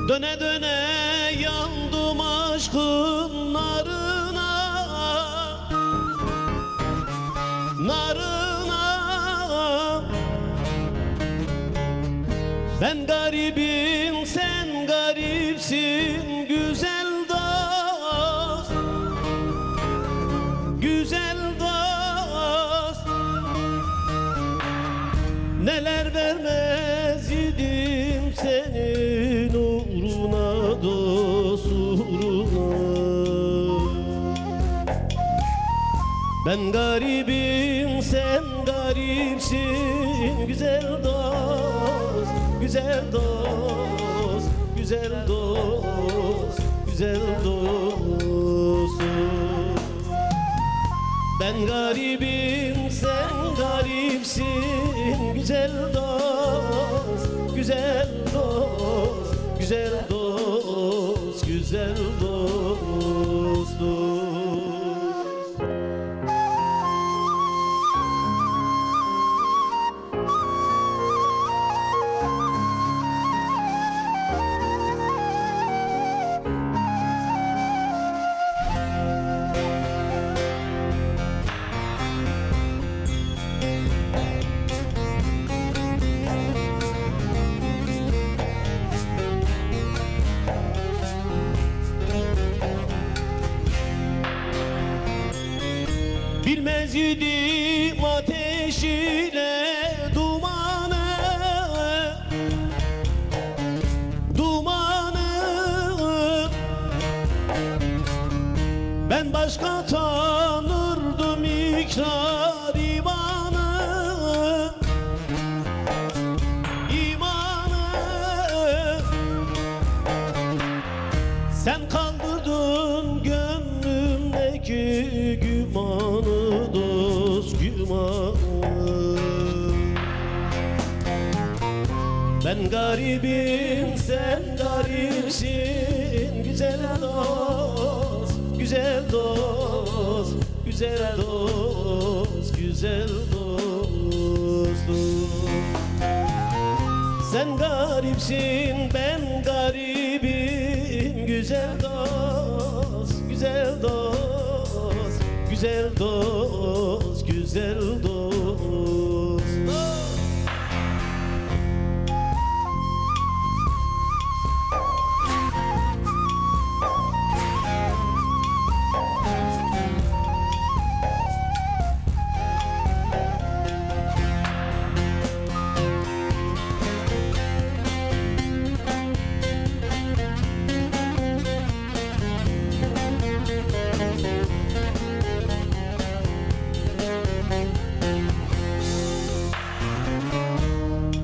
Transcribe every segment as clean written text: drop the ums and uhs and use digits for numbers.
Döne döne yandım aşkın narına, narına. Ben garibim, sen garipsin güzel dost, güzel dost. Neler vermez idim senin uğruna, dost uğruna. Ben garibim, sen garipsin güzel dost, güzel dost, güzel dost, güzel dost. Ben garibim, sen garipsin güzel dost, güzel dost, güzel dost, güzel dost, dost. Bilmez idim ateş ile dumanı, dumanı. Ben başka tanırdım ikrar imanı, imanı. Sen kaldırdın gönlümdeki gümanı, dost gümanı. Ben garibim, sen garipsin güzel dost, güzel dost, güzel dost, güzel dost. Sen garipsin, ben garibim güzel dost, güzel dost, güzel dost, güzel dost.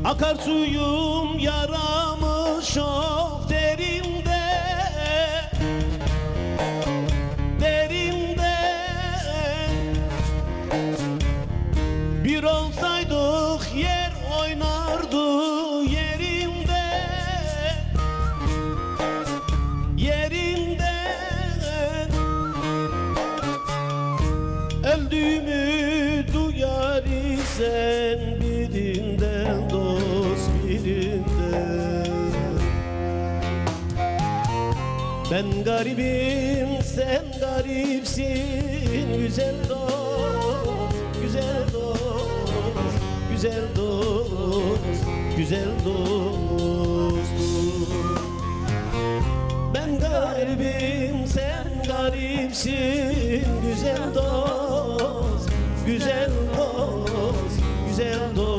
Akar suyum yaramış çok derinde, derinde. Bir olsaydık yer oynardı yerinde, yerinde. Öldüğümü duyar isen birinden, dost birinden. Ben garibim, sen garipsin güzel dost, güzel dost, güzel dost, güzel dost. Ben garibim, sen garipsin güzel dost, güzel dost, güzel dost.